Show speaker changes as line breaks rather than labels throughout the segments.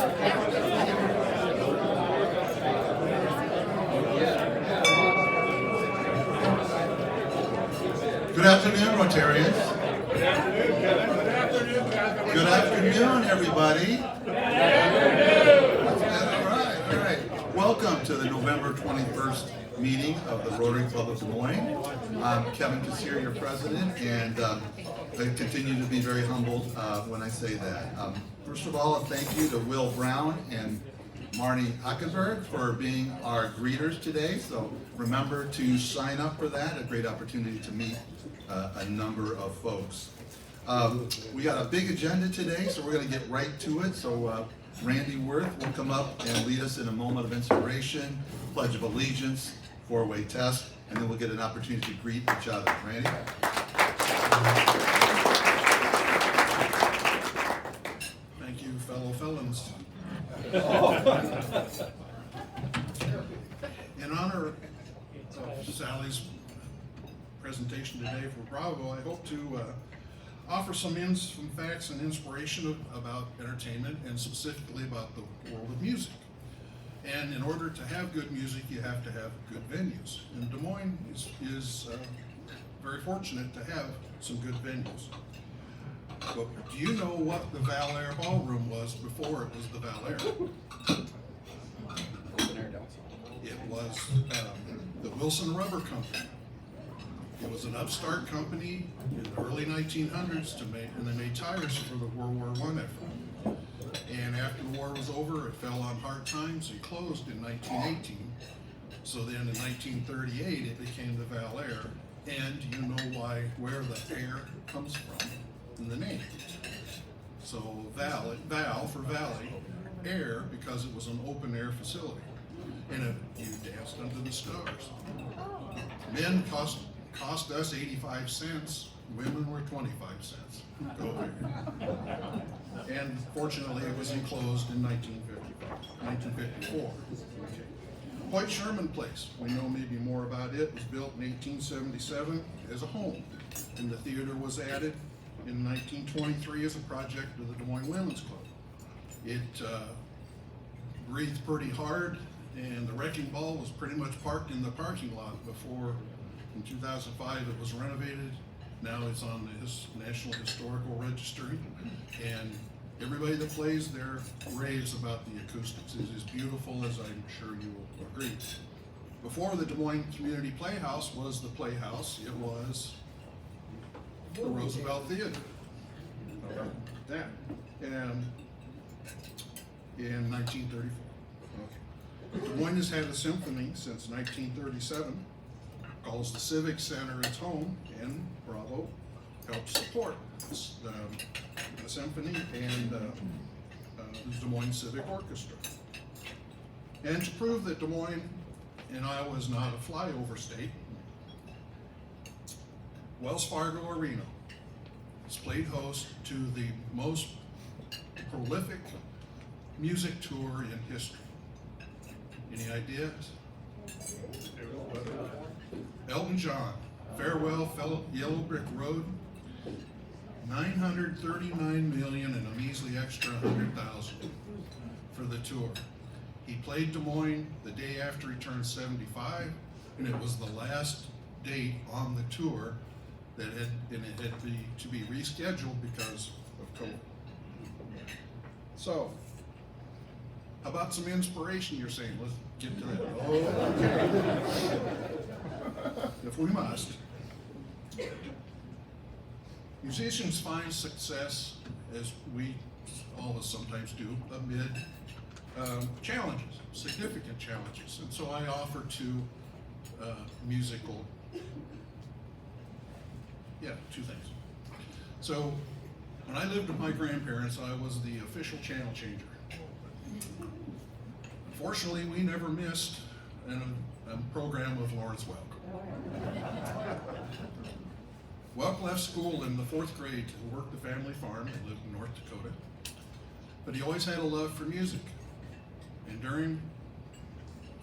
Good afternoon, Rotarians.
Good afternoon, Kevin. Good afternoon, Kevin.
Good afternoon, everybody.
Good afternoon.
All right. Welcome to the November 21st meeting of the Rotary Club of Des Moines. I'm Kevin Kassir, your president, and I continue to be very humbled when I say that. First of all, a thank you to Will Brown and Marnie Hockenberg for being our greeters today. So remember to sign up for that, a great opportunity to meet a number of folks. We got a big agenda today, so we're going to get right to it. So Randy Worth will come up and lead us in a moment of inspiration, Pledge of Allegiance, four-way test, and then we'll get an opportunity to greet each other. Randy?
Thank you, fellow felons. In honor of Sally's presentation today for Bravo, I hope to offer some facts and inspiration about entertainment, and specifically about the world of music. And in order to have good music, you have to have good venues. And Des Moines is very fortunate to have some good venues. But do you know what the Valair Ballroom was before it was the Valair? It was the Wilson Rubber Company. It was an upstart company in the early 1900s and they made tires for the World War I effort. And after the war was over, it fell on hard times and closed in 1918. So then in 1938, it became the Valair. And you know where the air comes from in the name. So Val for Valley, air because it was an open air facility. And you danced under the stars. Men cost us 85 cents, women were 25 cents. Go figure. And fortunately, it was enclosed in 1954. Okay. Hoyt Sherman Place, we know maybe more about it, was built in 1877 as a home. And the theater was added in 1923 as a project of the Des Moines Women's Club. It breathed pretty hard, and the wrecking ball was pretty much parked in the parking lot before, in 2005, it was renovated. Now it's on the National Historical Registry, and everybody that plays there raves about the acoustics. It is beautiful, as I'm sure you will agree. Before the Des Moines Community Playhouse was the Playhouse, it was the Roosevelt Theater. That. And in 1934. Okay. Des Moines has had a symphony since 1937. Calls the Civic Center its home, and Bravo helps support the symphony and the Des Moines Civic Orchestra. And to prove that Des Moines in Iowa is not a flyover state, Wells Fargo Arena has played host to the most prolific music tour in history. Any ideas? Elton John, Farewell Yellow Brick Road, $939 million and a measly extra 100,000 for the tour. He played Des Moines the day after he turned 75, and it was the last date on the tour that had to be rescheduled because of COVID. So, how about some inspiration? You're saying, let's get to that. Okay. If we must. Musicians find success, as we all of us sometimes do, amid challenges, significant challenges. And so I offer two two things. So when I lived with my grandparents, I was the official channel changer. Unfortunately, we never missed a program with Lawrence Welk. Welk left school in the 4th grade to work the family farm and lived in North Dakota. But he always had a love for music. And during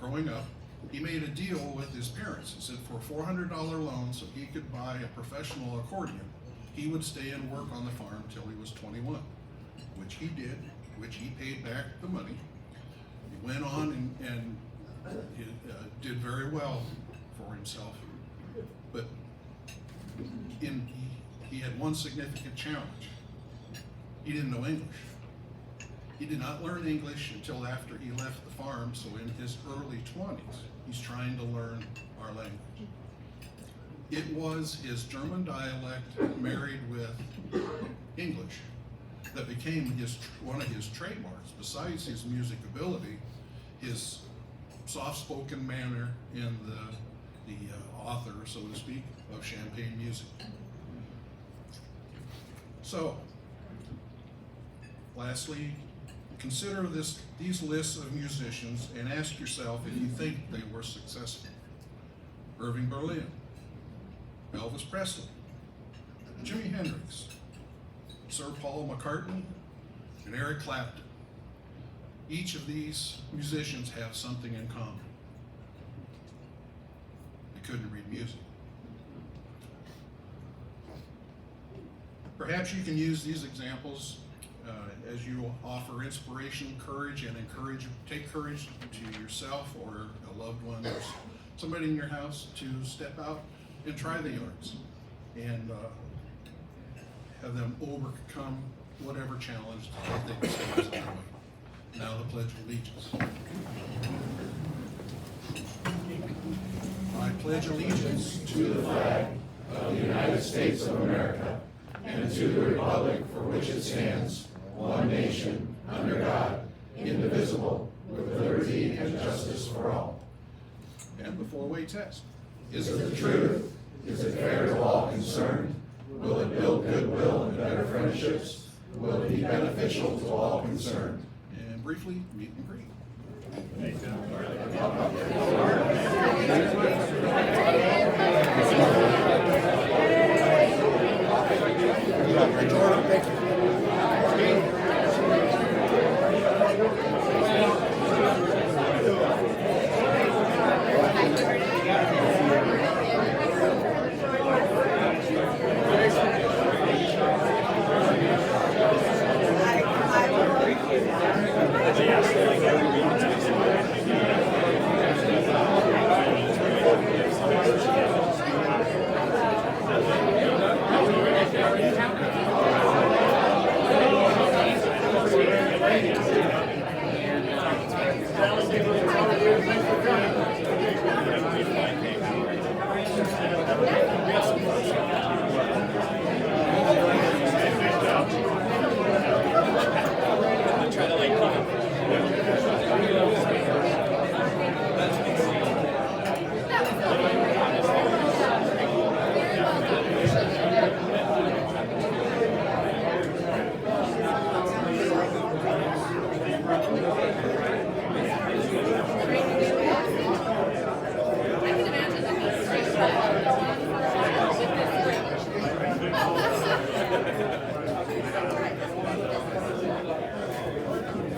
growing up, he made a deal with his parents. He said for a $400 loan so he could buy a professional accordion, he would stay and work on the farm till he was 21, which he did, which he paid back the money. He went on and he, did very well for himself. But he had one significant challenge. He didn't know English. He did not learn English until after he left the farm, so in his early 20s, he's trying to learn our language. It was his German dialect married with English that became one of his trademarks. Besides his music ability, his soft-spoken manner and the author, so to speak, of Champagne music. So, lastly, consider these lists of musicians and ask yourself if you think they were successful. Irving Berlin, Elvis Presley, Jimi Hendrix, Sir Paul McCartney, and Eric Clapton. Each of these musicians have something in common. They couldn't read music. Perhaps you can use these examples as you offer inspiration, courage, and take courage to yourself or a loved one or somebody in your house to step out and try the arts and have them overcome whatever challenge that they face in their way. Now the Pledge of Allegiance. I pledge allegiance
To the flag of the United States of America and to the republic for which it stands, one nation, under God, indivisible, with liberty and justice for all.
and the four-way test.
Is it the truth? Is it fair to all concerned? Will it build goodwill and better friendships? Will it be beneficial to all concerned?
And briefly, meet and greet.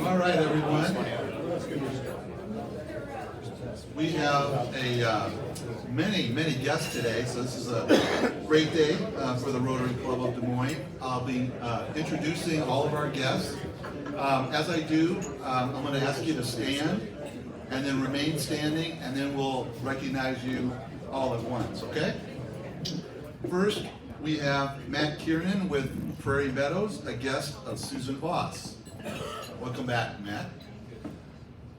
All right, everyone. We have many guests today, so this is a great day for the Rotary Club of Des Moines. I'll be introducing all of our guests. As I do, I'm going to ask you to stand and then remain standing, and then we'll recognize you all at once, okay? First, we have Matt Kiernan with Prairie Meadows, a guest of Susan Voss. Welcome back, Matt.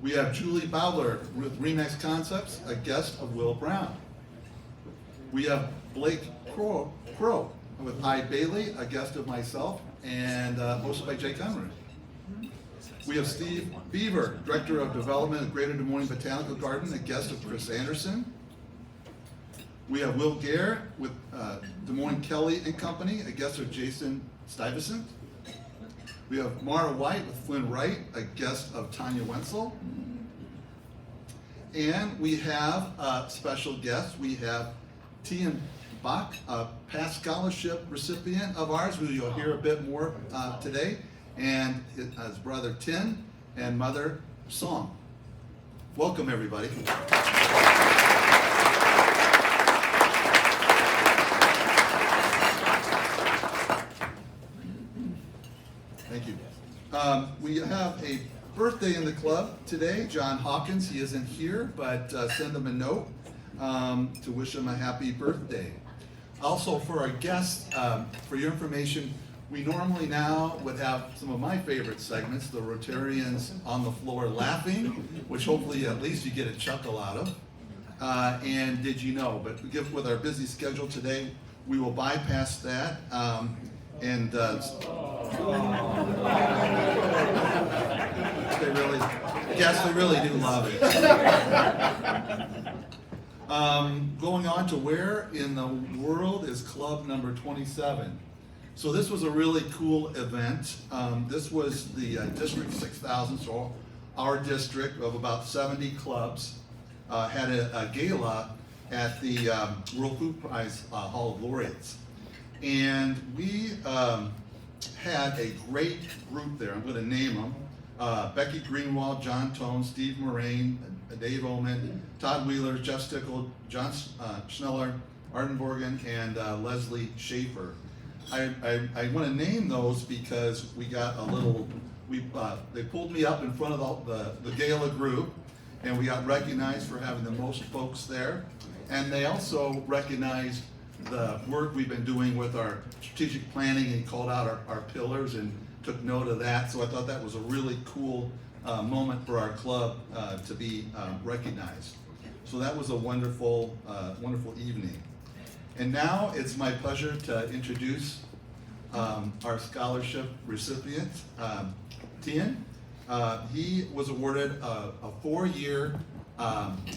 We have Julie Bowler with Remax Concepts, a guest of Will Brown. We have Blake Crow with I Bailey, a guest of myself, and hosted by Jake Conrad. We have Steve Beaver, Director of Development at Greater Des Moines Botanical Garden, a guest of Chris Anderson. We have Will Gare with Des Moines Kelly and Company, a guest of Jason Stuyvesant. We have Mara White with Flynn Wright, a guest of Tanya Wenzel. And we have a special guest. We have Tian Bach, a past scholarship recipient of ours, who you'll hear a bit more today, and his brother Tin and mother Song. Welcome, everybody. Thank you.
We have a birthday in the club today. John Hawkins, he isn't here, but send him a note to wish him a happy birthday. Also, for our guests, for your information, we normally now would have some of my favorite segments, the Rotarians on the floor laughing, which hopefully at least you get a chuckle out of. And did you know? But with our busy schedule today, we will bypass that. They really do love it. Going on to where in the world is club number 27? So this was a really cool event. This was the District 6000, so our district of about 70 clubs had a gala at the World Food Prize Hall of Laureates. And we had a great group there. I'm going to name them. Becky Greenwald, John Tone, Steve Moraine, Dave Oman, Todd Wheeler, Jeff Stickle, John Schneller, Arden Borgen, and Leslie Schaefer. I want to name those because we got a little, they pulled me up in front of the gala group, and we got recognized for having the most folks there. And they also recognized the work we've been doing with our strategic planning and called out our pillars and took note of that. So I thought that was a really cool moment for our club to be recognized. So that was a wonderful, wonderful evening. And now it's my pleasure to introduce our scholarship recipient, Tien. He was awarded a 4-year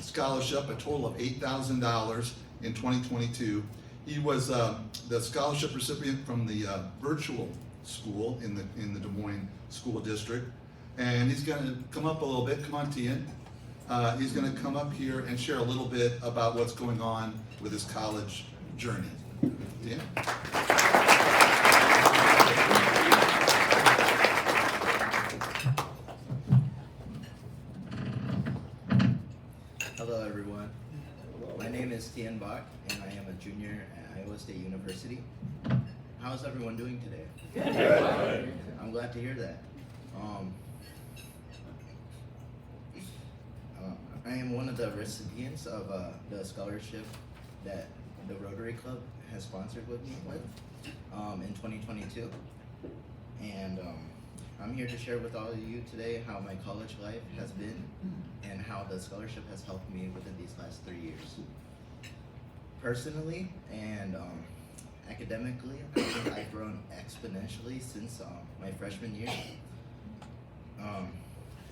scholarship, a total of $8,000 in 2022. He was the scholarship recipient from the virtual school in the Des Moines School District. And he's going to come up a little bit. Come on, Tien. He's going to come up here and share a little bit about what's going on with his college journey. Tien?
Hello everyone. My name is Tien Bach and I am a junior at Iowa State University. How's everyone doing today? Good. I'm glad to hear that. I am one of the recipients of the scholarship that the Rotary Club has sponsored with me in 2022. And I'm here to share with all of you today how my college life has been and how the scholarship has helped me within these last 3 years. Personally and academically, I think I've grown exponentially since my freshman year.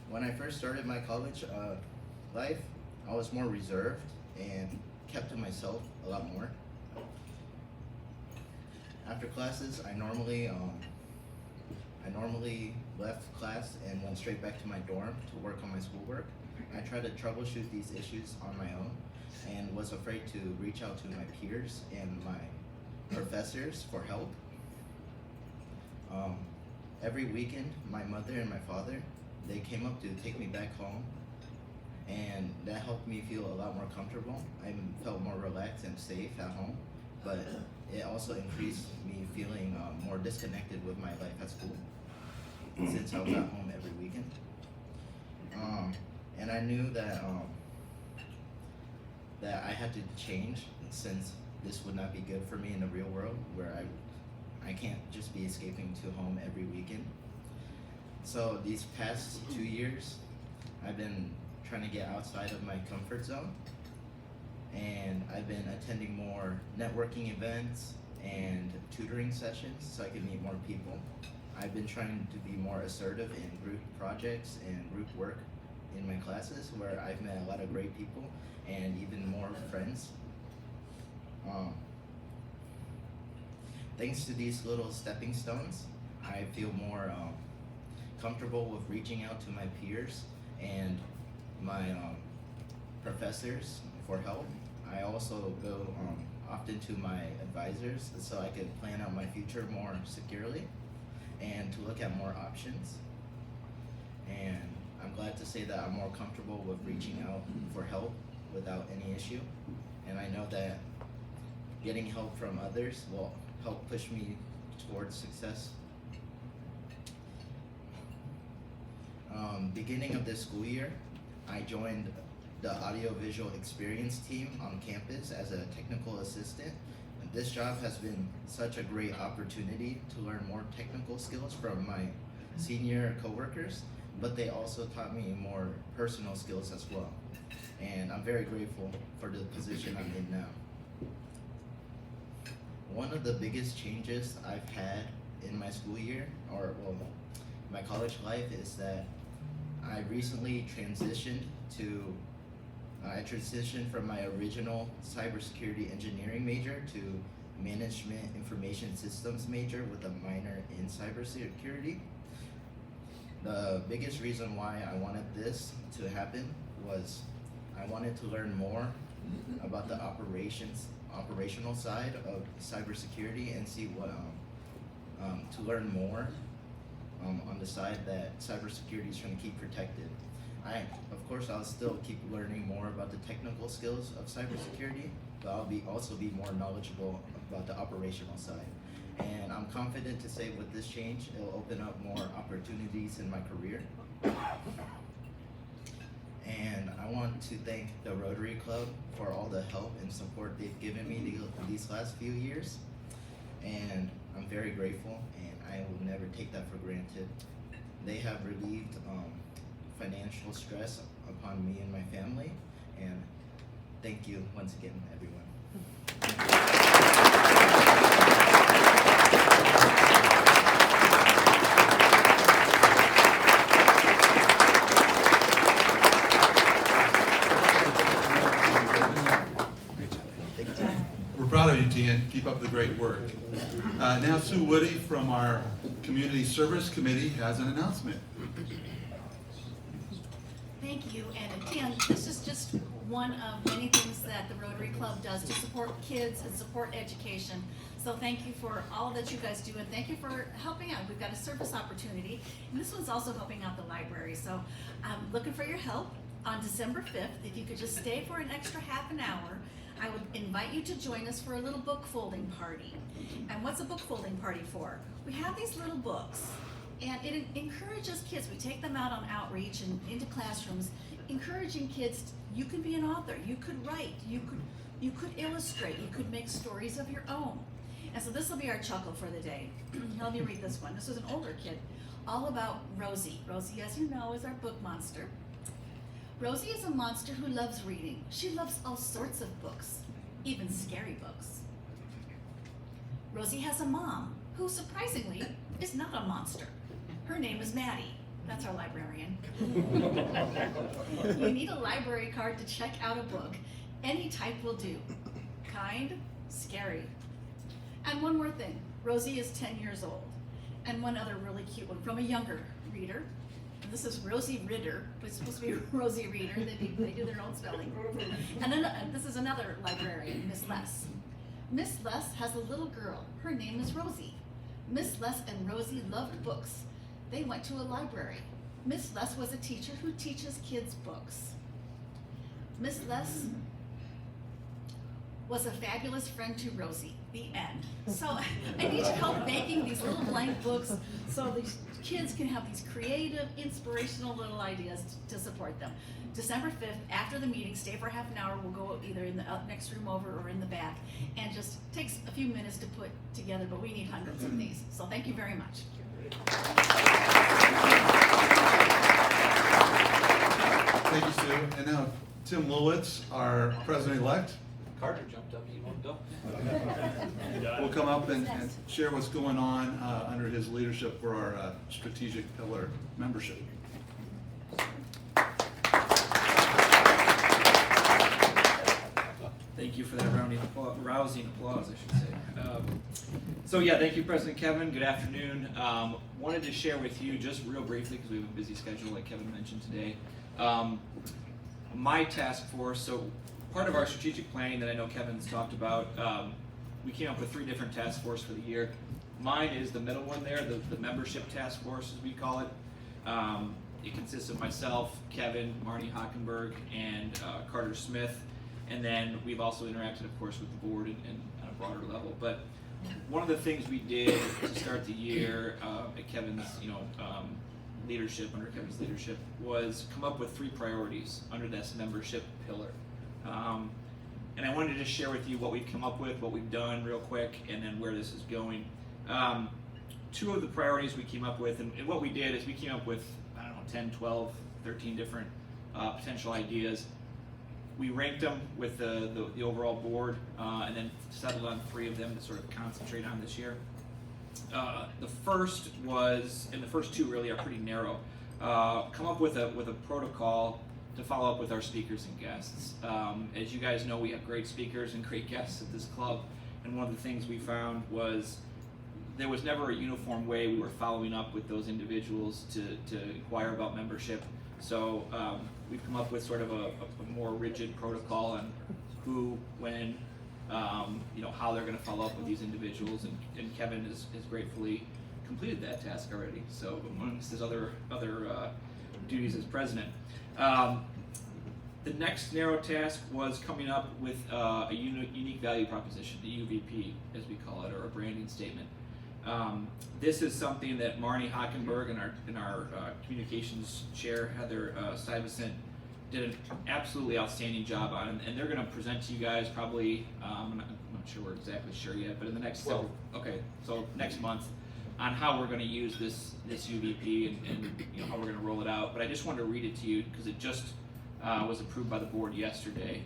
When I first started my college life, I was more reserved and kept to myself a lot more. After classes, I normally left class and went straight back to my dorm to work on my schoolwork. I tried to troubleshoot these issues on my own and was afraid to reach out to my peers and my professors for help. Every weekend, my mother and my father, they came up to take me back home, and that helped me feel a lot more comfortable. I felt more relaxed and safe at home, but it also increased me feeling more disconnected with my life at school since I was at home every weekend. And I knew that I had to change, since this would not be good for me in the real world where I can't just be escaping to home every weekend. So these past 2 years, I've been trying to get outside of my comfort zone, and I've been attending more networking events and tutoring sessions so I can meet more people. I've been trying to be more assertive in group projects and group work in my classes, where I've met a lot of great people and even more friends. Thanks to these little stepping stones, I feel more comfortable with reaching out to my peers and my professors for help. I also go often to my advisors so I can plan out my future more securely and to look at more options. And I'm glad to say that I'm more comfortable with reaching out for help without any issue. And I know that getting help from others will help push me towards success. beginning of this school year, I joined the audiovisual experience team on campus as a technical assistant. And this job has been such a great opportunity to learn more technical skills from my senior coworkers, but they also taught me more personal skills as well. And I'm very grateful for the position I'm in now. One of the biggest changes I've had in my school year, or well, my college life, is that I recently transitioned from my original cybersecurity engineering major to management information systems major with a minor in cybersecurity. The biggest reason why I wanted this to happen was I wanted to learn more about the operational side of cybersecurity and see what to learn more on the side that cybersecurity is trying to keep protected. Of course, I'll still keep learning more about the technical skills of cybersecurity, but I'll also be more knowledgeable about the operational side. And I'm confident to say with this change, it'll open up more opportunities in my career. And I want to thank the Rotary Club for all the help and support they've given me these last few years. And I'm very grateful, and I will never take that for granted. They have relieved financial stress upon me and my family, and thank you once again, everyone.
We're proud of you, Tian. Keep up the great work. Now Sue Woody from our Community Service Committee has an announcement.
Thank you, and Tian, this is just one of many things that the Rotary Club does to support kids and support education. So thank you for all that you guys do, and thank you for helping out. We've got a service opportunity, and this one's also helping out the library. So I'm looking for your help on December 5th. If you could just stay for an extra half an hour, I would invite you to join us for a little book folding party. And what's a book folding party for? We have these little books, and it encourages kids. We take them out on outreach and into classrooms, encouraging kids. You can be an author, you could write, you could illustrate, you could make stories of your own. And so this will be our chuckle for the day. Let me read this one. This is an older kid, all about Rosie. Rosie, as you know, is our book monster. Rosie is a monster who loves reading. She loves all sorts of books, even scary books. Rosie has a mom who, surprisingly, is not a monster. Her name is Maddie. That's our librarian. You need a library card to check out a book. Any type will do. Kind, scary. And one more thing. Rosie is 10 years old. And one other really cute one from a younger reader. And this is Rosie Ritter, but it's supposed to be Rosie Reader. They do their own spelling. And then this is another librarian, Miss Les. Miss Les has a little girl. Her name is Rosie. Miss Les and Rosie loved books. They went to a library. Miss Les was a teacher who teaches kids books. Miss Les was a fabulous friend to Rosie. The end. So I need your help making these little blank books so these kids can have these creative, inspirational little ideas to support them. December 5th, after the meeting, stay for half an hour. We'll go either in the next room over or in the back, and just takes a few minutes to put together, but we need hundreds of these. So thank you very much.
Thank you, Sue. And now Tim Lowitz, our president-elect,
Carter jumped up, you want to go?
will come up and share what's going on under his leadership for our strategic pillar membership.
Thank you for that rousing applause, I should say. So yeah, thank you, President Kevin. Good afternoon. Wanted to share with you just real briefly, because we have a busy schedule like Kevin mentioned today. My task force, so part of our strategic planning that I know Kevin's talked about, we came up with 3 different task forces for the year. Mine is the middle one there, the membership task force, as we call it. It consists of myself, Kevin, Marnie Hockenberg, and Carter Smith. And then we've also interacted, of course, with the board and on a broader level. But one of the things we did to start the year at Kevin's, leadership, under Kevin's leadership, was come up with 3 priorities under this membership pillar. And I wanted to just share with you what we've come up with, what we've done real quick, and then where this is going. 2 of the priorities we came up with, and what we did is we came up with, 10, 12, 13 different potential ideas. We ranked them with the overall board, and then settled on 3 of them to sort of concentrate on this year. The first was, and the first 2 really are pretty narrow. Come up with a protocol to follow up with our speakers and guests. As you guys know, we have great speakers and great guests at this club, and one of the things we found was there was never a uniform way we were following up with those individuals to inquire about membership. So we've come up with sort of a more rigid protocol on who, when, how they're going to follow up with these individuals, and Kevin has gratefully completed that task already. So amongst his other duties as president. The next narrow task was coming up with a unique value proposition, the UVP, as we call it, or a branding statement. This is something that Marnie Hockenberg and our communications chair, Heather Stuyvesant, did an absolutely outstanding job on, and they're going to present to you guys probably, I'm not sure we're exactly sure yet, but in the next so next month, on how we're going to use this UVP and how we're going to roll it out. But I just wanted to read it to you because it just was approved by the board yesterday.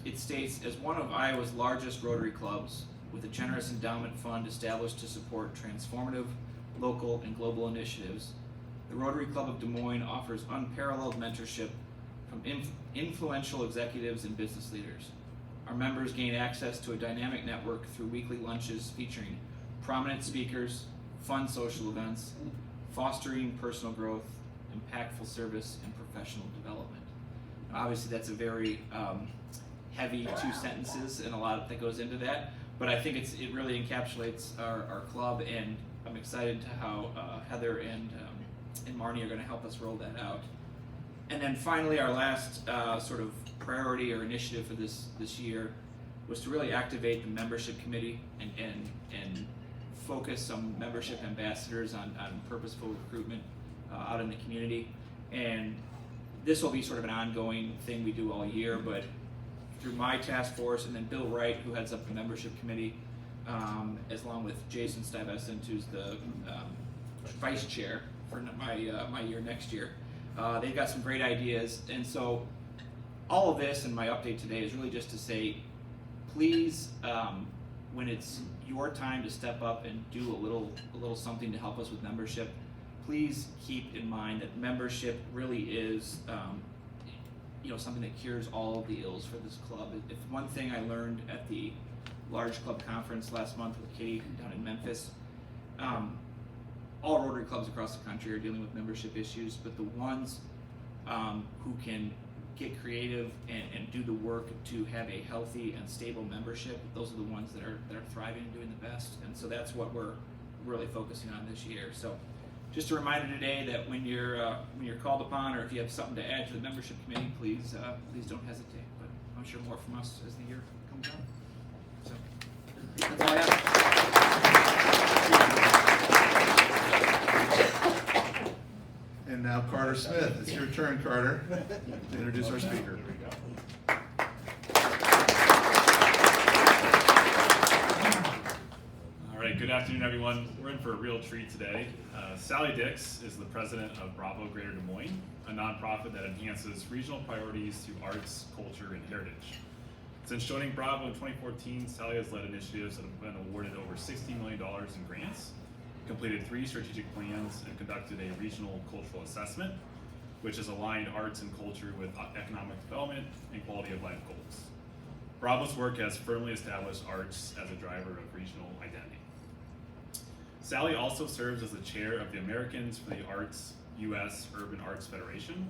It states, as one of Iowa's largest Rotary clubs, with a generous endowment fund established to support transformative local and global initiatives, the Rotary Club of Des Moines offers unparalleled mentorship from influential executives and business leaders. Our members gain access to a dynamic network through weekly lunches featuring prominent speakers, fun social events, fostering personal growth, impactful service, and professional development. Now, obviously, that's a very heavy 2 sentences and a lot that goes into that. But I think it really encapsulates our club, and I'm excited to how Heather and Marnie are going to help us roll that out. And then finally, our last sort of priority or initiative for this year was to really activate the membership committee and focus some membership ambassadors on purposeful recruitment out in the community. And this will be sort of an ongoing thing we do all year, but through my task force, and then Bill Wright, who heads up the membership committee, as along with Jason Stuyvesant, who's the vice chair for my year next year. They've got some great ideas, and so all of this and my update today is really just to say, please, when it's your time to step up and do a little something to help us with membership, please keep in mind that membership really is something that cures all of the ills for this club. If one thing I learned at the large club conference last month with Katie down in Memphis, all Rotary clubs across the country are dealing with membership issues, but the ones who can get creative and do the work to have a healthy and stable membership, those are the ones that are thriving and doing the best. And so that's what we're really focusing on this year. So just a reminder today that when you're called upon, or if you have something to add to the membership committee, please don't hesitate. But I'm sure more from us as the year comes on. So that's all I have.
And now Carter Smith, it's your turn, Carter, to introduce our speaker.
All right, good afternoon, everyone. We're in for a real treat today. Sally Dix is the president of Bravo Greater Des Moines, a nonprofit that enhances regional priorities to arts, culture, and heritage. Since joining Bravo in 2014, Sally has led initiatives that have been awarded over $60 million in grants, completed 3 strategic plans, and conducted a regional cultural assessment, which has aligned arts and culture with economic development and quality of life goals. Bravo's work has firmly established arts as a driver of regional identity. Sally also serves as the chair of the Americans for the Arts U.S. Urban Arts Federation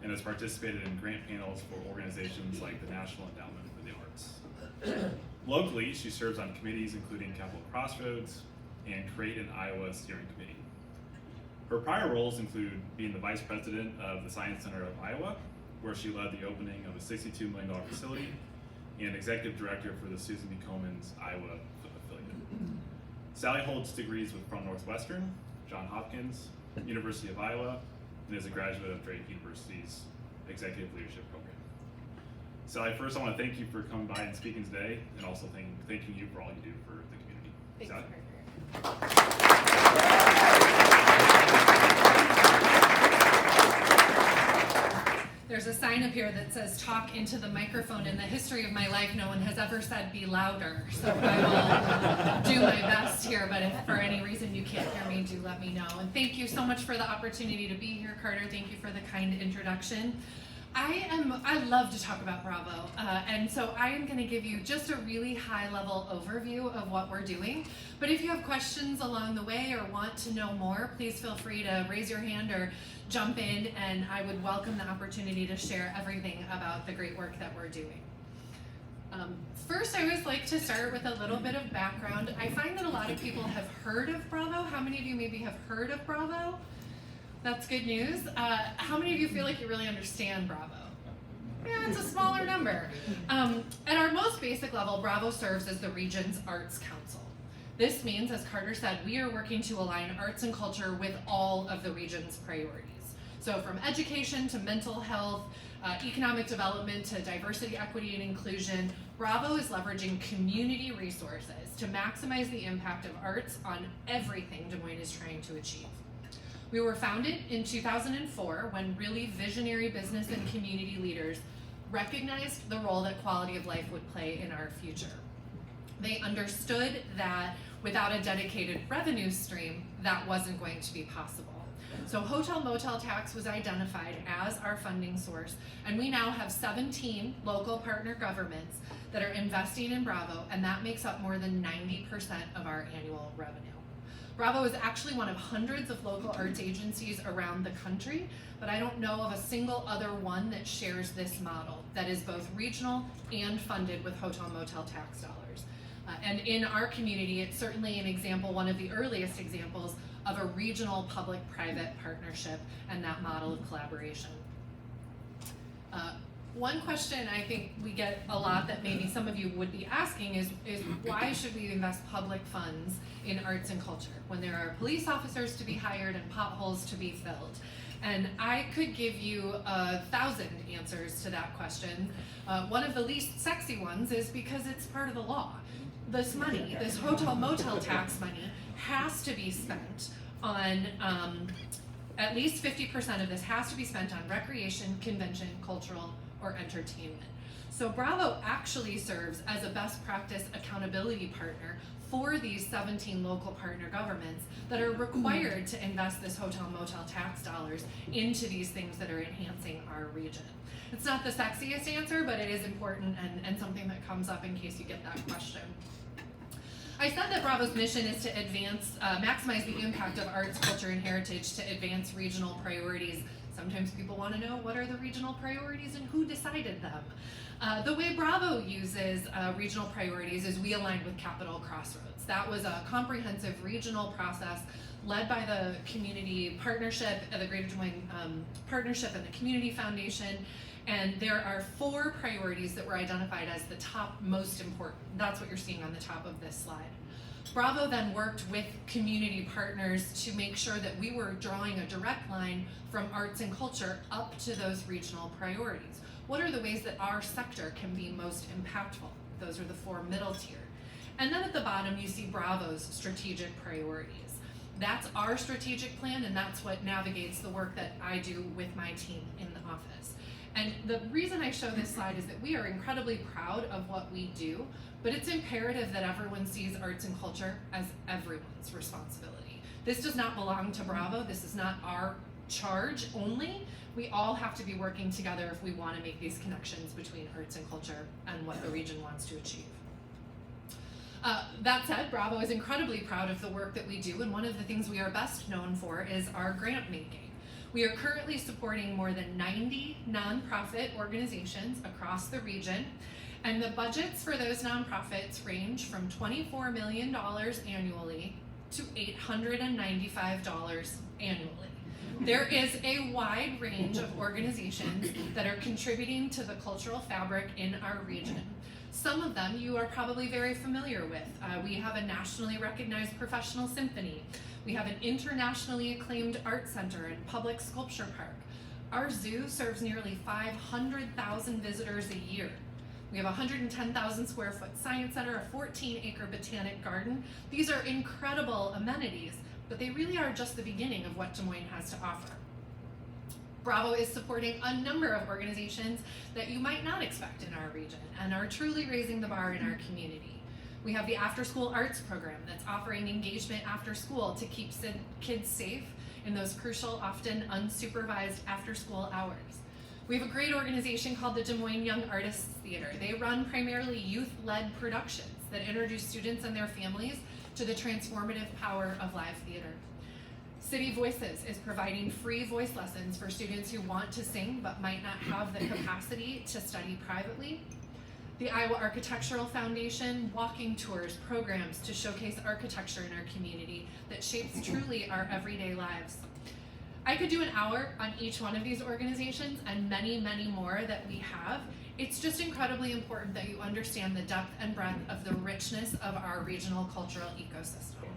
and has participated in grant panels for organizations like the National Endowment for the Arts. Locally, she serves on committees including Capital Crossroads and Create in Iowa Steering Committee. Her prior roles include being the vice president of the Science Center of Iowa, where she led the opening of a $62 million facility, and executive director for the Susan B. Komen Iowa affiliate. Sally holds degrees from Northwestern, Johns Hopkins, University of Iowa, and is a graduate of Drake University's Executive Leadership Program. Sally, first I want to thank you for coming by and speaking today, and also thanking you for all you do for the community.
Thank
Sally?
There's a sign up here that says talk into the microphone. In the history of my life, no one has ever said be louder. So I will do my best here, but if for any reason you can't hear me, do let me know. And thank you so much for the opportunity to be here, Carter. Thank you for the kind introduction. I love to talk about Bravo, and so I am going to give you just a really high-level overview of what we're doing. But if you have questions along the way or want to know more, please feel free to raise your hand or jump in, and I would welcome the opportunity to share everything about the great work that we're doing. First, I always like to start with a little bit of background. I find that a lot of people have heard of Bravo. How many of you maybe have heard of Bravo? That's good news. How many of you feel like you really understand Bravo? Yeah, it's a smaller number. At our most basic level, Bravo serves as the region's Arts Council. This means, as Carter said, we are working to align arts and culture with all of the region's priorities. So from education to mental health, economic development to diversity, equity, and inclusion, Bravo is leveraging community resources to maximize the impact of arts on everything Des Moines is trying to achieve. We were founded in 2004 when really visionary business and community leaders recognized the role that quality of life would play in our future. They understood that without a dedicated revenue stream, that wasn't going to be possible. So hotel motel tax was identified as our funding source, and we now have 17 local partner governments that are investing in Bravo, and that makes up more than 90% of our annual revenue. Bravo is actually one of hundreds of local arts agencies around the country, but I don't know of a single other one that shares this model that is both regional and funded with hotel motel tax dollars. And in our community, it's certainly an example, one of the earliest examples of a regional public-private partnership and that model of collaboration. One question I think we get a lot that maybe some of you would be asking is why should we invest public funds in arts and culture when there are police officers to be hired and potholes to be filled? And I could give you 1,000 answers to that question. One of the least sexy ones is because it's part of the law. This money, this hotel motel tax money, has to be spent on, at least 50% of this has to be spent on recreation, convention, cultural, or entertainment. So Bravo actually serves as a best practice accountability partner for these 17 local partner governments that are required to invest this hotel motel tax dollars into these things that are enhancing our region. It's not the sexiest answer, but it is important and something that comes up in case you get that question. I said that Bravo's mission is to maximize the impact of arts, culture, and heritage to advance regional priorities. Sometimes people want to know what are the regional priorities and who decided them. The way Bravo uses regional priorities is we aligned with Capital Crossroads. That was a comprehensive regional process led by the community partnership, the Greater Des Moines Partnership and the Community Foundation. And there are 4 priorities that were identified as the top most important. That's what you're seeing on the top of this slide. Bravo then worked with community partners to make sure that we were drawing a direct line from arts and culture up to those regional priorities. What are the ways that our sector can be most impactful? Those are the 4 middle tier. And then at the bottom, you see Bravo's strategic priorities. That's our strategic plan, and that's what navigates the work that I do with my team in the office. And the reason I show this slide is that we are incredibly proud of what we do, but it's imperative that everyone sees arts and culture as everyone's responsibility. This does not belong to Bravo. This is not our charge only. We all have to be working together if we want to make these connections between arts and culture and what the region wants to achieve. That said, Bravo is incredibly proud of the work that we do, and one of the things we are best known for is our grant making. We are currently supporting more than 90 nonprofit organizations across the region, and the budgets for those nonprofits range from $24 million annually to $895 annually. There is a wide range of organizations that are contributing to the cultural fabric in our region. Some of them you are probably very familiar with. We have a nationally recognized professional symphony. We have an internationally acclaimed art center and public sculpture park. Our zoo serves nearly 500,000 visitors a year. We have a 110,000 square foot science center, a 14-acre botanic garden. These are incredible amenities, but they really are just the beginning of what Des Moines has to offer. Bravo is supporting a number of organizations that you might not expect in our region and are truly raising the bar in our community. We have the After School Arts program that's offering engagement after school to keep kids safe in those crucial, often unsupervised after-school hours. We have a great organization called the Des Moines Young Artists Theater. They run primarily youth-led productions that introduce students and their families to the transformative power of live theater. City Voices is providing free voice lessons for students who want to sing but might not have the capacity to study privately. The Iowa Architectural Foundation, walking tours, programs to showcase architecture in our community that shapes truly our everyday lives. I could do an hour on each one of these organizations and many, many more that we have. It's just incredibly important that you understand the depth and breadth of the richness of our regional cultural ecosystem.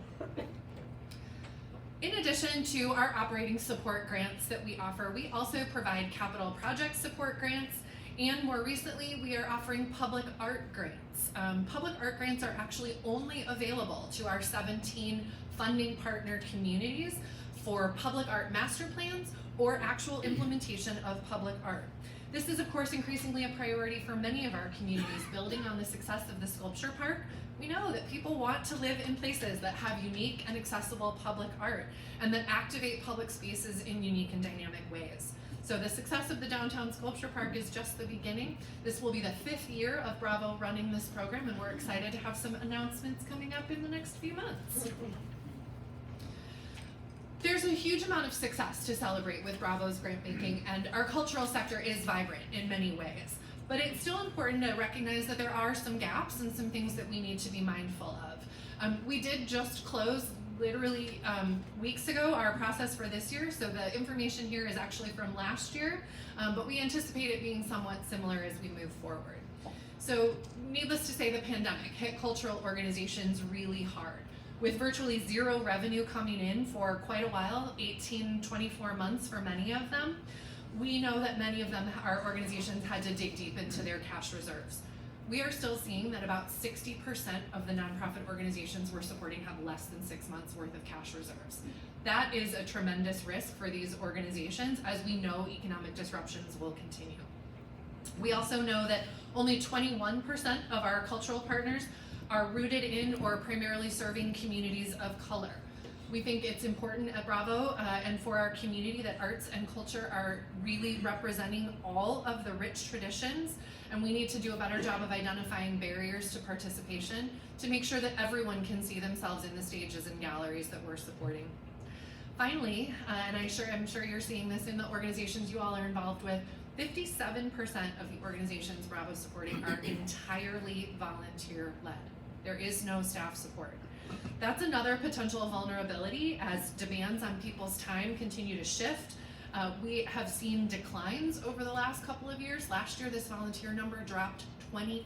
In addition to our operating support grants that we offer, we also provide capital project support grants, and more recently, we are offering public art grants. Public art grants are actually only available to our 17 funding partner communities for public art master plans or actual implementation of public art. This is, of course, increasingly a priority for many of our communities. Building on the success of the sculpture park, we know that people want to live in places that have unique and accessible public art and that activate public spaces in unique and dynamic ways. So the success of the Downtown Sculpture Park is just the beginning. This will be the 5th year of Bravo running this program, and we're excited to have some announcements coming up in the next few months. There's a huge amount of success to celebrate with Bravo's grant making, and our cultural sector is vibrant in many ways. But it's still important to recognize that there are some gaps and some things that we need to be mindful of. We did just close literally weeks ago our process for this year, so the information here is actually from last year, but we anticipate it being somewhat similar as we move forward. So needless to say, the pandemic hit cultural organizations really hard. With virtually zero revenue coming in for quite a while, 18, 24 months for many of them, we know that many of them, our organizations, had to dig deep into their cash reserves. We are still seeing that about 60% of the nonprofit organizations we're supporting have less than 6 months worth of cash reserves. That is a tremendous risk for these organizations, as we know economic disruptions will continue. We also know that only 21% of our cultural partners are rooted in or primarily serving communities of color. We think it's important at Bravo and for our community that arts and culture are really representing all of the rich traditions, and we need to do a better job of identifying barriers to participation to make sure that everyone can see themselves in the stages and galleries that we're supporting. Finally, and I'm sure you're seeing this in the organizations you all are involved with, 57% of the organizations Bravo's supporting are entirely volunteer-led. There is no staff support. That's another potential vulnerability as demands on people's time continue to shift. We have seen declines over the last couple of years. Last year, this volunteer number dropped 25%.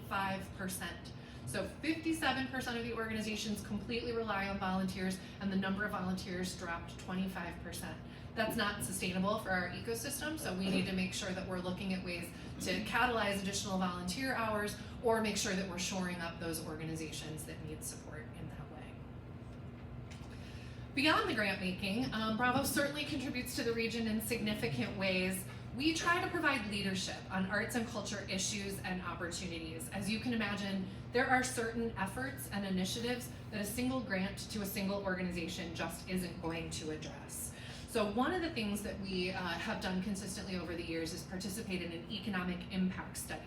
So 57% of the organizations completely rely on volunteers, and the number of volunteers dropped 25%. That's not sustainable for our ecosystem, so we need to make sure that we're looking at ways to catalyze additional volunteer hours or make sure that we're shoring up those organizations that need support in that way. Beyond the grant making, Bravo certainly contributes to the region in significant ways. We try to provide leadership on arts and culture issues and opportunities. As you can imagine, there are certain efforts and initiatives that a single grant to a single organization just isn't going to address. So one of the things that we have done consistently over the years is participate in an economic impact study.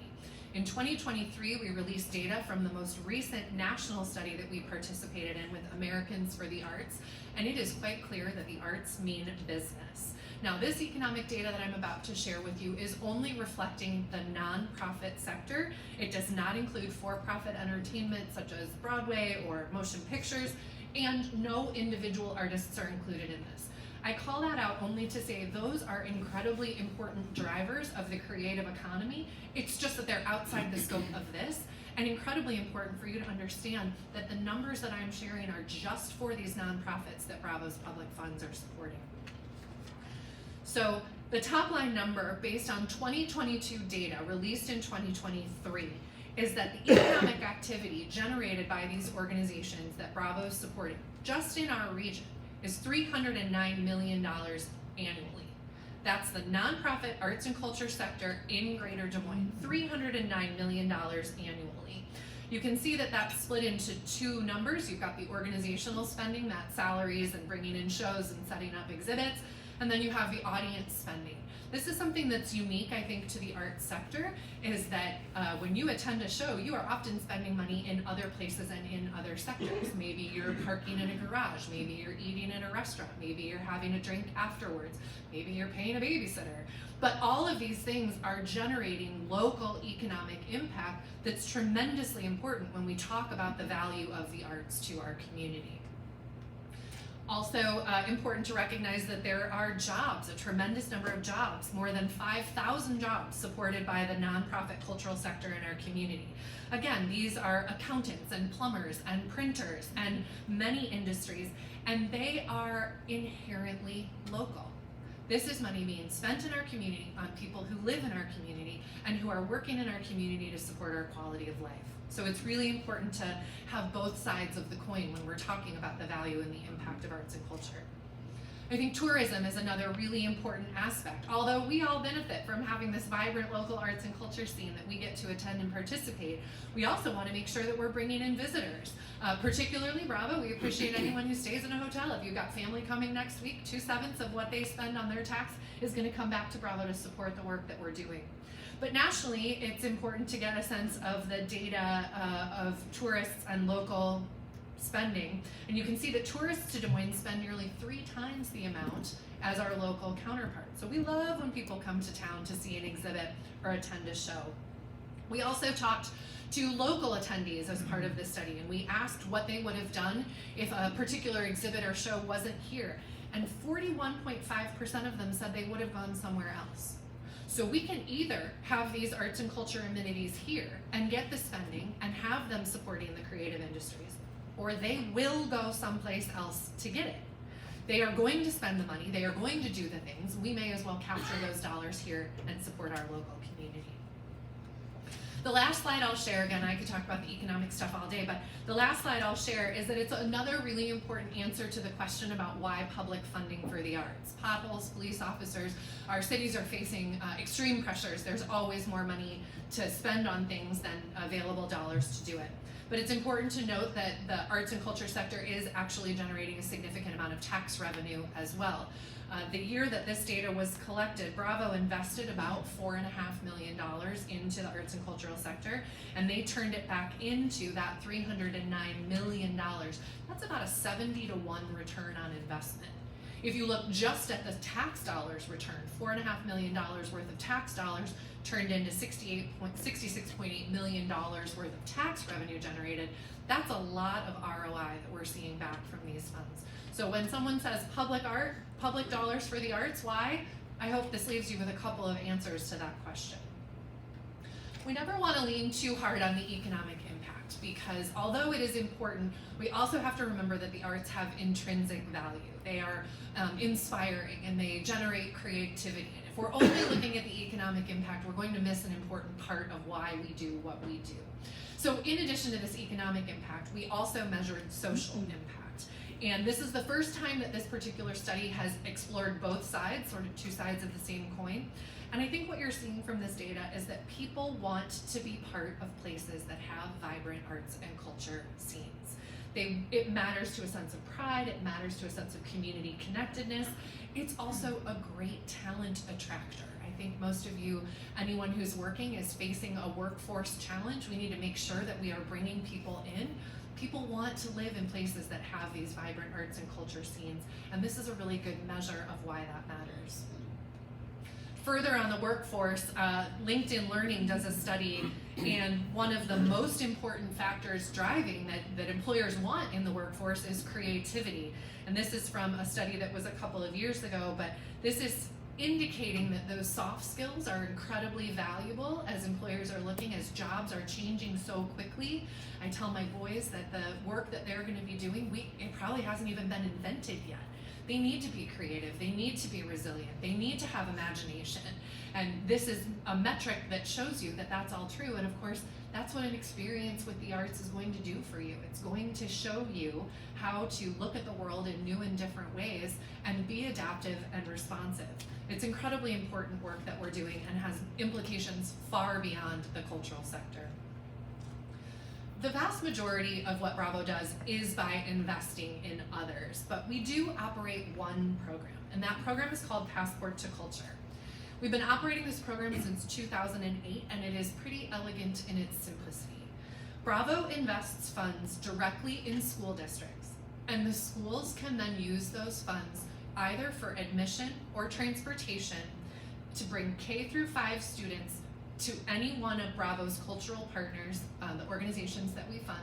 In 2023, we released data from the most recent national study that we participated in with Americans for the Arts, and it is quite clear that the arts mean business. Now, this economic data that I'm about to share with you is only reflecting the nonprofit sector. It does not include for-profit entertainment such as Broadway or motion pictures, and no individual artists are included in this. I call that out only to say those are incredibly important drivers of the creative economy. It's just that they're outside the scope of this, and incredibly important for you to understand that the numbers that I'm sharing are just for these nonprofits that Bravo's public funds are supporting. So the top line number based on 2022 data released in 2023 is that the economic activity generated by these organizations that Bravo is supporting just in our region is $309 million annually. That's the nonprofit arts and culture sector in Greater Des Moines, $309 million annually. You can see that that's split into two numbers. You've got the organizational spending, that's salaries and bringing in shows and setting up exhibits, and then you have the audience spending. This is something that's unique, I think, to the arts sector, is that when you attend a show, you are often spending money in other places and in other sectors. Maybe you're parking in a garage, maybe you're eating in a restaurant, maybe you're having a drink afterwards, maybe you're paying a babysitter. But all of these things are generating local economic impact that's tremendously important when we talk about the value of the arts to our community. Also important to recognize that there are jobs, a tremendous number of jobs, more than 5,000 jobs supported by the nonprofit cultural sector in our community. Again, these are accountants and plumbers and printers and many industries, and they are inherently local. This is money being spent in our community on people who live in our community and who are working in our community to support our quality of life. So it's really important to have both sides of the coin when we're talking about the value and the impact of arts and culture. I think tourism is another really important aspect. Although we all benefit from having this vibrant local arts and culture scene that we get to attend and participate, we also want to make sure that we're bringing in visitors. Particularly Bravo, we appreciate anyone who stays in a hotel. If you've got family coming next week, 2/7 of what they spend on their tax is going to come back to Bravo to support the work that we're doing. But nationally, it's important to get a sense of the data of tourists and local spending. And you can see that tourists to Des Moines spend nearly 3 times the amount as our local counterparts. So we love when people come to town to see an exhibit or attend a show. We also talked to local attendees as part of this study, and we asked what they would have done if a particular exhibit or show wasn't here. And 41.5% of them said they would have gone somewhere else. So we can either have these arts and culture amenities here and get the spending and have them supporting the creative industries, or they will go someplace else to get it. They are going to spend the money, they are going to do the things. We may as well capture those dollars here and support our local community. The last slide I'll share, again, I could talk about the economic stuff all day, but the last slide I'll share is that it's another really important answer to the question about why public funding for the arts. Potholes, police officers, our cities are facing extreme pressures. There's always more money to spend on things than available dollars to do it. But it's important to note that the arts and culture sector is actually generating a significant amount of tax revenue as well. The year that this data was collected, Bravo invested about $4.5 million into the arts and cultural sector, and they turned it back into that $309 million. That's about a 70-to-1 return on investment. If you look just at the tax dollars returned, $4.5 million worth of tax dollars turned into $66.8 million worth of tax revenue generated, that's a lot of ROI that we're seeing back from these funds. So when someone says public dollars for the arts, why? I hope this leaves you with a couple of answers to that question. We never want to lean too hard on the economic impact, because although it is important, we also have to remember that the arts have intrinsic value. They are inspiring and they generate creativity. And if we're only looking at the economic impact, we're going to miss an important part of why we do what we do. So in addition to this economic impact, we also measured social impact. And this is the first time that this particular study has explored both sides, sort of two sides of the same coin. And I think what you're seeing from this data is that people want to be part of places that have vibrant arts and culture scenes. It matters to a sense of pride, it matters to a sense of community connectedness. It's also a great talent attractor. I think most of you, anyone who's working, is facing a workforce challenge. We need to make sure that we are bringing people in. People want to live in places that have these vibrant arts and culture scenes, and this is a really good measure of why that matters. Further on the workforce, LinkedIn Learning does a study, and one of the most important factors driving that employers want in the workforce is creativity. And this is from a study that was a couple of years ago, but this is indicating that those soft skills are incredibly valuable as employers are looking, as jobs are changing so quickly. I tell my boys that the work that they're going to be doing, it probably hasn't even been invented yet. They need to be creative, they need to be resilient, they need to have imagination. And this is a metric that shows you that that's all true. And of course, that's what an experience with the arts is going to do for you. It's going to show you how to look at the world in new and different ways and be adaptive and responsive. It's incredibly important work that we're doing and has implications far beyond the cultural sector. The vast majority of what Bravo does is by investing in others, but we do operate one program, and that program is called Passport to Culture. We've been operating this program since 2008, and it is pretty elegant in its simplicity. Bravo invests funds directly in school districts, and the schools can then use those funds either for admission or transportation to bring K through 5 students to any one of Bravo's cultural partners, the organizations that we fund,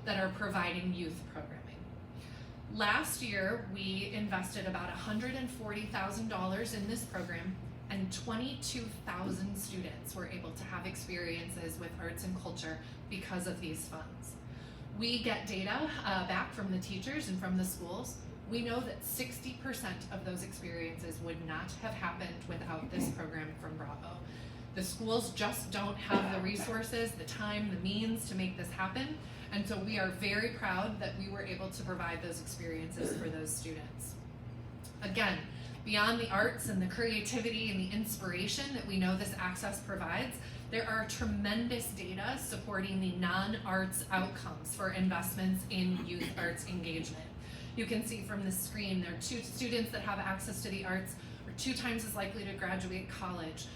that are providing youth programming. Last year, we invested about $140,000 in this program, and 22,000 students were able to have experiences with arts and culture because of these funds. We get data back from the teachers and from the schools. We know that 60% of those experiences would not have happened without this program from Bravo. The schools just don't have the resources, the time, the means to make this happen, and so we are very proud that we were able to provide those experiences for those students. Again, beyond the arts and the creativity and the inspiration that we know this access provides, there are tremendous data supporting the non-arts outcomes for investments in youth arts engagement. You can see from the screen there are students that have access to the arts are 2 times as likely to graduate college.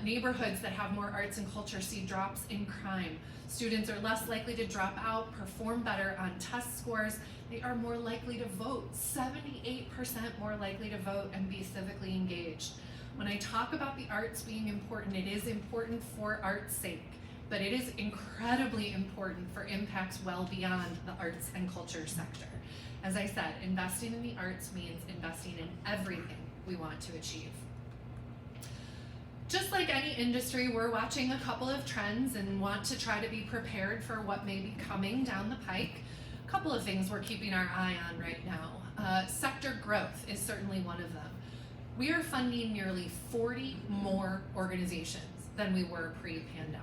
Neighborhoods that have more arts and culture see drops in crime. Students are less likely to drop out, perform better on test scores. They are more likely to vote, 78% more likely to vote and be civically engaged. When I talk about the arts being important, it is important for art's sake, but it is incredibly important for impacts well beyond the arts and culture sector. As I said, investing in the arts means investing in everything we want to achieve. Just like any industry, we're watching a couple of trends and want to try to be prepared for what may be coming down the pike. A couple of things we're keeping our eye on right now. Sector growth is certainly one of them. We are funding nearly 40 more organizations than we were pre-pandemic.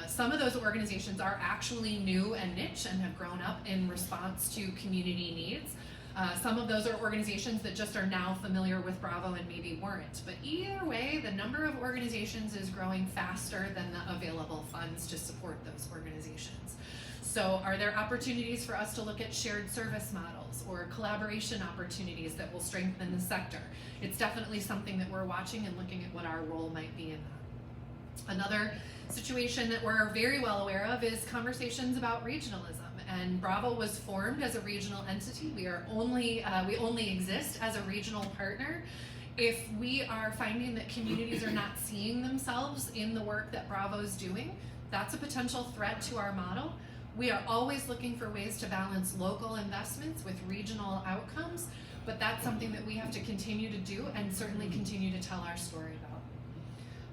Some of those organizations are actually new and niche and have grown up in response to community needs. Some of those are organizations that just are now familiar with Bravo and maybe weren't. But either way, the number of organizations is growing faster than the available funds to support those organizations. So are there opportunities for us to look at shared service models or collaboration opportunities that will strengthen the sector? It's definitely something that we're watching and looking at what our role might be in that. Another situation that we're very well aware of is conversations about regionalism. And Bravo was formed as a regional entity. We only exist as a regional partner. If we are finding that communities are not seeing themselves in the work that Bravo's doing, that's a potential threat to our model. We are always looking for ways to balance local investments with regional outcomes, but that's something that we have to continue to do and certainly continue to tell our story about.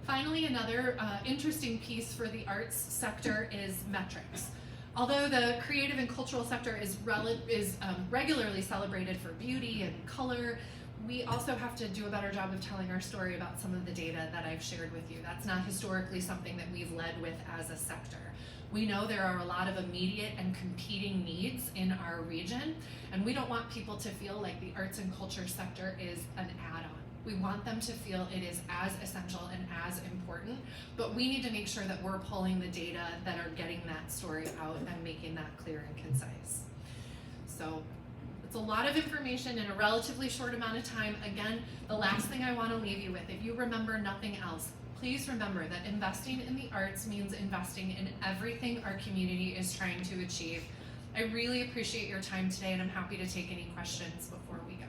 Finally, another interesting piece for the arts sector is metrics. Although the creative and cultural sector is regularly celebrated for beauty and color, we also have to do a better job of telling our story about some of the data that I've shared with you. That's not historically something that we've led with as a sector. We know there are a lot of immediate and competing needs in our region, and we don't want people to feel like the arts and culture sector is an add-on. We want them to feel it is as essential and as important, but we need to make sure that we're pulling the data that are getting that story out and making that clear and concise. So it's a lot of information in a relatively short amount of time. Again, the last thing I want to leave you with, if you remember nothing else, please remember that investing in the arts means investing in everything our community is trying to achieve. I really appreciate your time today, and I'm happy to take any questions before we go.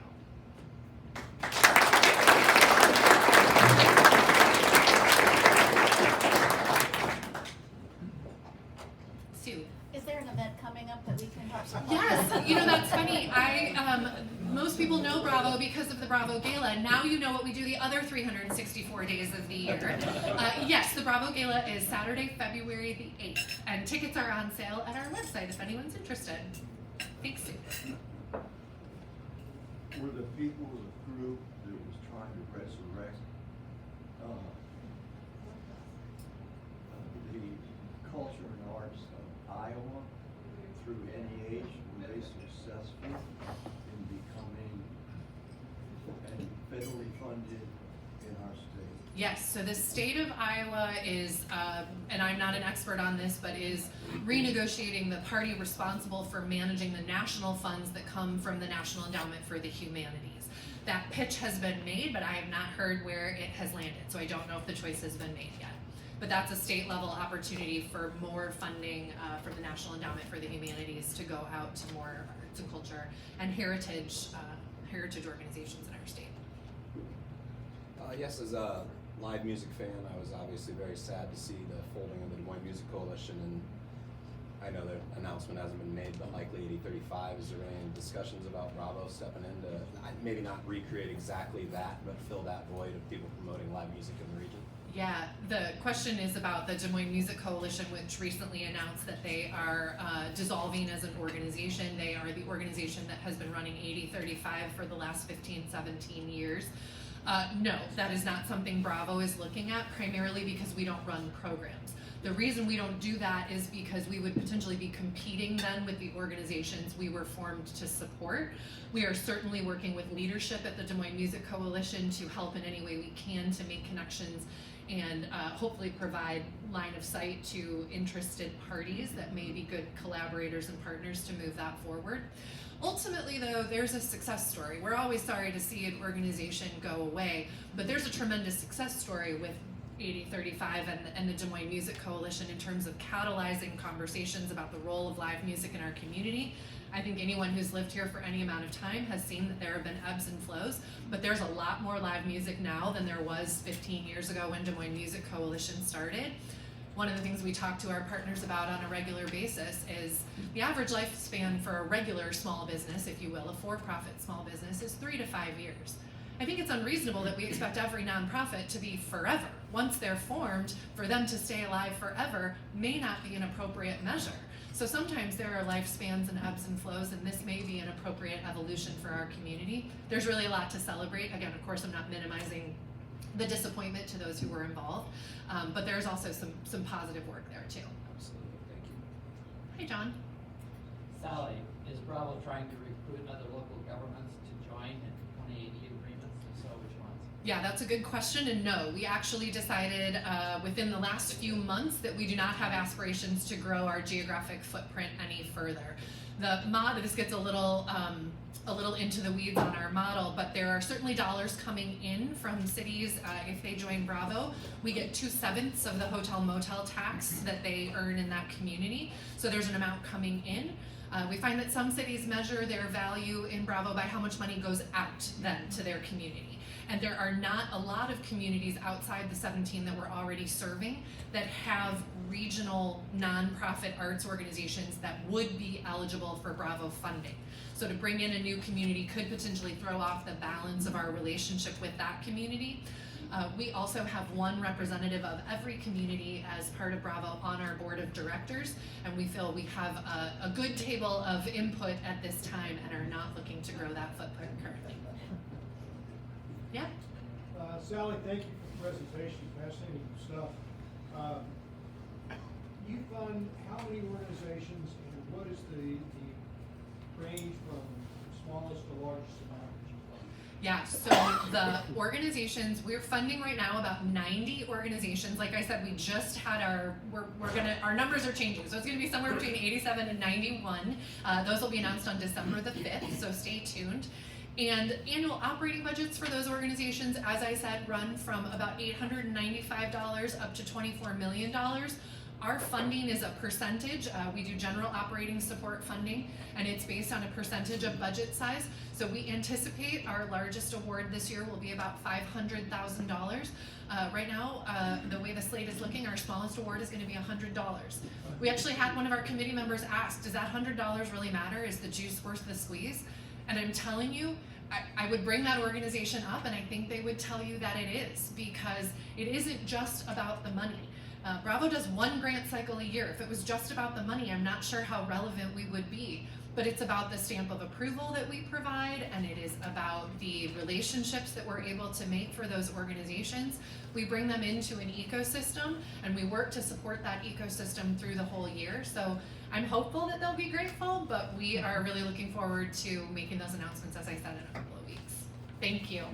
other 364 days of the year. Yes, the Bravo Gala is Saturday, February the 8th, and tickets are on sale at our website if anyone's interested. Thanks, Sue.
Were the people of the group that was trying to resurrect the culture and arts of Iowa through NEH, were they successful in becoming and federally funded in our state?
Yes, so the state of Iowa is, and I'm not an expert on this, but is renegotiating the party responsible for managing the national funds that come from the National Endowment for the Humanities. That pitch has been made, but I have not heard where it has landed, so I don't know if the choice has been made yet. But that's a state level opportunity for more funding from the National Endowment for the Humanities to go out to more arts and culture and heritage organizations in our state.
Yes, as a live music fan, I was obviously very sad to see the folding of the Des Moines Music Coalition, and I know the announcement hasn't been made, but likely 8035, is there any discussions about Bravo stepping in to maybe not recreate exactly that, but fill that void of people promoting live music in the region?
Yeah, the question is about the Des Moines Music Coalition, which recently announced that they are dissolving as an organization. They are the organization that has been running 8035 for the last 15, 17 years. No, that is not something Bravo is looking at, primarily because we don't run programs. The reason we don't do that is because we would potentially be competing then with the organizations we were formed to support. We are certainly working with leadership at the Des Moines Music Coalition to help in any way we can to make connections and hopefully provide line of sight to interested parties that may be good collaborators and partners to move that forward. Ultimately, though, there's a success story. We're always sorry to see an organization go away, but there's a tremendous success story with 8035 and the Des Moines Music Coalition in terms of catalyzing conversations about the role of live music in our community. I think anyone who's lived here for any amount of time has seen that there have been ebbs and flows, but there's a lot more live music now than there was 15 years ago when Des Moines Music Coalition started. One of the things we talk to our partners about on a regular basis is the average lifespan for a regular small business, if you will, a for-profit small business, is 3 to 5 years. I think it's unreasonable that we expect every nonprofit to be forever. Once they're formed, for them to stay alive forever may not be an appropriate measure. So sometimes there are lifespans and ebbs and flows, and this may be an appropriate evolution for our community. There's really a lot to celebrate. Again, of course, I'm not minimizing the disappointment to those who were involved, but there's also some positive work there too.
Absolutely, thank you.
Hi, John.
Sally, is Bravo trying to recruit other local governments to join in 2080 agreements? If so, which ones?
Yeah, that's a good question, and no, we actually decided within the last few months that we do not have aspirations to grow our geographic footprint any further. The mod, this gets a little into the weeds on our model, but there are certainly dollars coming in from cities if they join Bravo. We get 2/7 of the hotel motel tax that they earn in that community, so there's an amount coming in. We find that some cities measure their value in Bravo by how much money goes out then to their community. And there are not a lot of communities outside the 17 that we're already serving that have regional nonprofit arts organizations that would be eligible for Bravo funding. So to bring in a new community could potentially throw off the balance of our relationship with that community. We also have one representative of every community as part of Bravo on our board of directors, and we feel we have a good table of input at this time and are not looking to grow that footprint currently. Yeah?
Sally, thank you for the presentation, fascinating stuff. You fund how many organizations, and what is the range from smallest to largest amount that you fund?
Yeah, so the organizations, we're funding right now about 90 organizations. Like I said, we just had our numbers are changing. So it's gonna be somewhere between 87 and 91. Those will be announced on December the 5th, so stay tuned. And annual operating budgets for those organizations, as I said, run from about $895 up to $24 million. Our funding is a percentage. We do general operating support funding, and it's based on a percentage of budget size. So we anticipate our largest award this year will be about $500,000. Right now, the way the slate is looking, our smallest award is going to be $100. We actually had one of our committee members ask, does that $100 really matter? Is the juice worth the squeeze? And I'm telling you, I would bring that organization up, and I think they would tell you that it is, because it isn't just about the money. Bravo does one grant cycle a year. If it was just about the money, I'm not sure how relevant we would be. But it's about the stamp of approval that we provide, and it is about the relationships that we're able to make for those organizations. We bring them into an ecosystem, and we work to support that ecosystem through the whole year. So I'm hopeful that they'll be grateful, but we are really looking forward to making those announcements, as I said, in a couple of weeks. Thank you.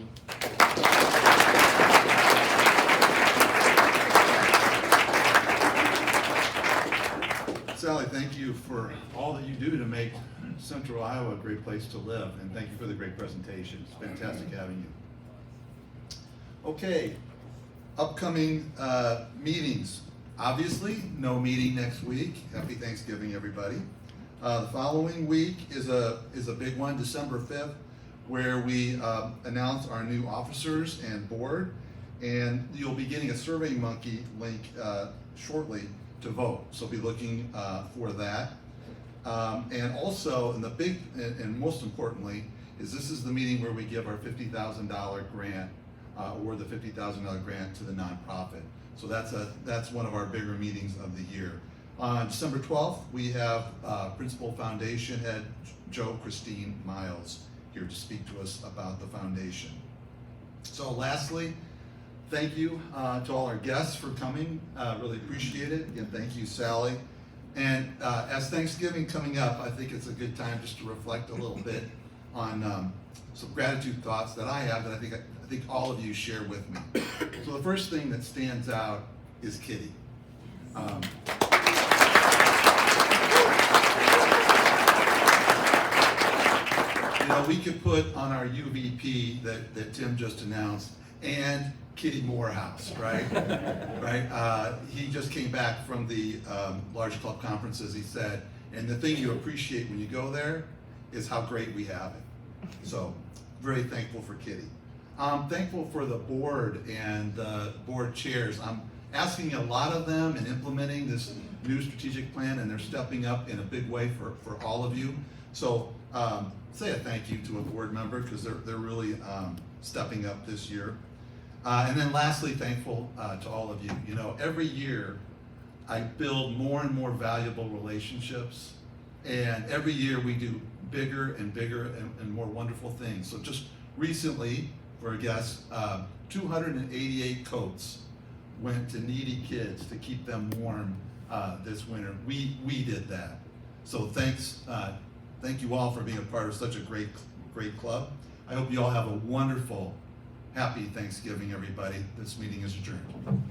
Sally, thank you for all that you do to make Central Iowa a great place to live, and thank you for the great presentation. It's fantastic having you. Okay, upcoming meetings. Obviously, no meeting next week. Happy Thanksgiving, everybody. The following week is a big one, December 5th, where we announce our new officers and board, and you'll be getting a SurveyMonkey link shortly to vote, so be looking for that. And also, and the big and most importantly, is this is the meeting where we give our $50,000 grant, or the $50,000 grant to the nonprofit. So that's one of our bigger meetings of the year. On December 12th, we have Principal Foundation Head Joe Christine Miles here to speak to us about the foundation. So lastly, thank you to all our guests for coming. Really appreciate it. Again, thank you, Sally. And as Thanksgiving coming up, I think it's a good time just to reflect a little bit on some gratitude thoughts that I have that I think all of you share with me. So the first thing that stands out is Kitty. You know, we could put on our UVP that Tim just announced, and Kitty Morehouse, right? Right? He just came back from the large club conferences, he said, and the thing you appreciate when you go there is how great we have it. So, very thankful for Kitty. I'm thankful for the board and the board chairs. I'm asking a lot of them and implementing this new strategic plan, and they're stepping up in a big way for all of you. So, say a thank you to a board member, because they're really stepping up this year. And then lastly, thankful to all of you. You know, every year I build more and more valuable relationships, and every year we do bigger and bigger and more wonderful things. So just recently, for a guess, 288 coats went to needy kids to keep them warm this winter. We did that. So thank you all for being a part of such a great club. I hope you all have a wonderful, happy Thanksgiving, everybody. This meeting is adjourned.